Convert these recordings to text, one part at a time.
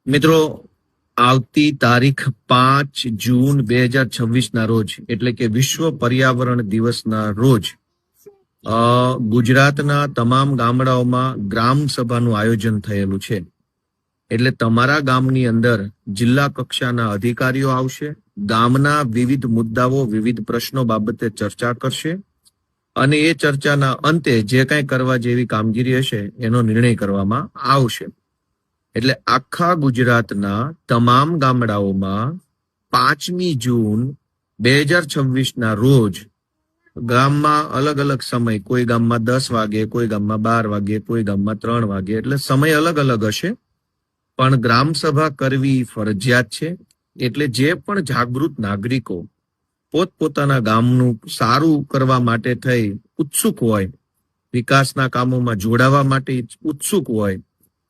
મિત્રો, આવતી તારીખ 5 જૂન 2026 ના રોજ એટલે કે વિશ્વ પર્યાવરણ દિવસના રોજ ગુજરાતના તમામ ગામડાઓમાં ગ્રામ સભાનું આયોજન થયેલું છે. એટલે તમારા ગામની અંદર જિલ્લા કક્ષાના અધિકારીઓ આવશે, ગામના વિવિધ મુદ્દાઓ, વિવિધ પ્રશ્નો બાબતે ચર્ચા કરશે અને એ ચર્ચાના અંતે જે કંઈ કરવા જેવી કામગીરી હશે એનો નિર્ણય કરવામાં આવશે. એટલે આખા ગુજરાતના તમામ ગામડાઓમાં 5 જૂન 2026 ના રોજ ગામમાં અલગ અલગ સમય, કોઈ ગામમાં 10 વાગે, કોઈ ગામમાં 12 વાગે, કોઈ ગામમાં 3 વાગે, એટલે સમય અલગ અલગ હશે. પણ ગ્રામ સભા કરવી ફરજિયાત છે. એટલે જે પણ જાગૃત નાગરિકો પોતપોતાના ગામનું સારું કરવા માટે થઈ ઉત્સુક હોય, વિકાસના કામોમાં જોડાવા માટે ઉત્સુક હોય,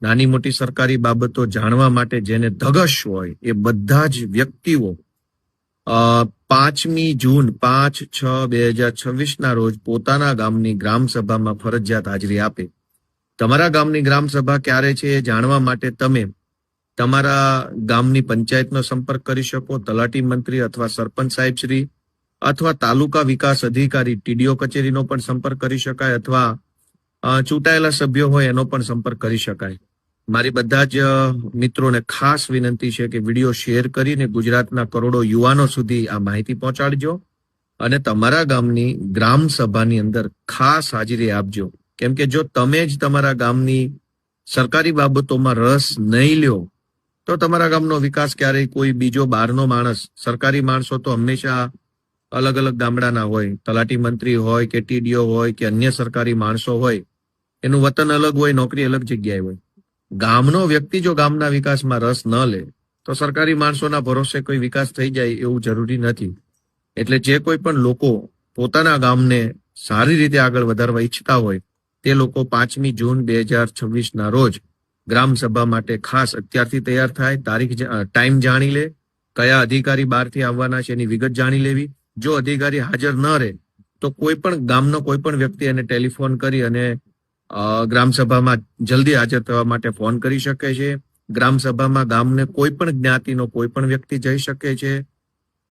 નાની મોટી સરકારી બાબતો જાણવા માટે જેને ધગશ હોય, એ બધા જ વ્યક્તિઓ 5 જૂન 5/6/2026 ના રોજ પોતાના ગામની ગ્રામ સભામાં ફરજિયાત હાજરી આપે. તમારા ગામની ગ્રામ સભા ક્યારે છે એ જાણવા માટે તમે તમારા ગામની પંચાયતનો સંપર્ક કરી શકો, તલાટી મંત્રી અથવા સરપંચ સાહેબ શ્રી અથવા તાલુકા વિકાસ અધિકારી TDO કચેરીનો પણ સંપર્ક કરી શકાય, અથવા ચૂંટાયેલા સભ્યો હોય એનો પણ સંપર્ક કરી શકાય. મારી બધા જ મિત્રોને ખાસ વિનંતી છે કે વિડીયો શેર કરીને ગુજરાતના કરોડો યુવાનો સુધી આ માહિતી પહોંચાડજો અને તમારા ગામની ગ્રામ સભાની અંદર ખાસ હાજરી આપજો. કેમ કે જો તમે જ તમારા ગામની સરકારી બાબતોમાં રસ નહીં લ્યો તો તમારા ગામનો વિકાસ ક્યારેય કોઈ બીજો બહારનો માણસ, સરકારી માણસો તો હંમેશા અલગ અલગ ગામડાના હોય, તલાટી મંત્રી હોય કે TDO હોય કે અન્ય સરકારી માણસો હોય, એનું વતન અલગ હોય, નોકરી અલગ જગ્યાએ હોય. ગામનો વ્યક્તિ જો ગામના વિકાસમાં રસ ન લે તો સરકારી માણસોના ભરોસે કોઈ વિકાસ થઈ જાય એવું જરૂરી નથી. એટલે જે કોઈ પણ લોકો પોતાના ગામને સારી રીતે આગળ વધારવા ઈચ્છતા હોય તે લોકો 5 જૂન 2026 ના રોજ ગ્રામ સભા માટે ખાસ અત્યારથી તૈયાર થાય, ટાઈમ જાણી લે, કયા અધિકારી બહારથી આવવાના છે એની વિગત જાણી લેવી. જો અધિકારી હાજર ન રહે તો કોઈ પણ ગામનો કોઈ પણ વ્યક્તિ એને ટેલિફોન કરી અને ગ્રામ સભામાં જલ્દી હાજર થવા માટે ફોન કરી શકે છે. ગ્રામ સભામાં ગામને કોઈ પણ જ્ઞાતિનો કોઈ પણ વ્યક્તિ જઈ શકે છે.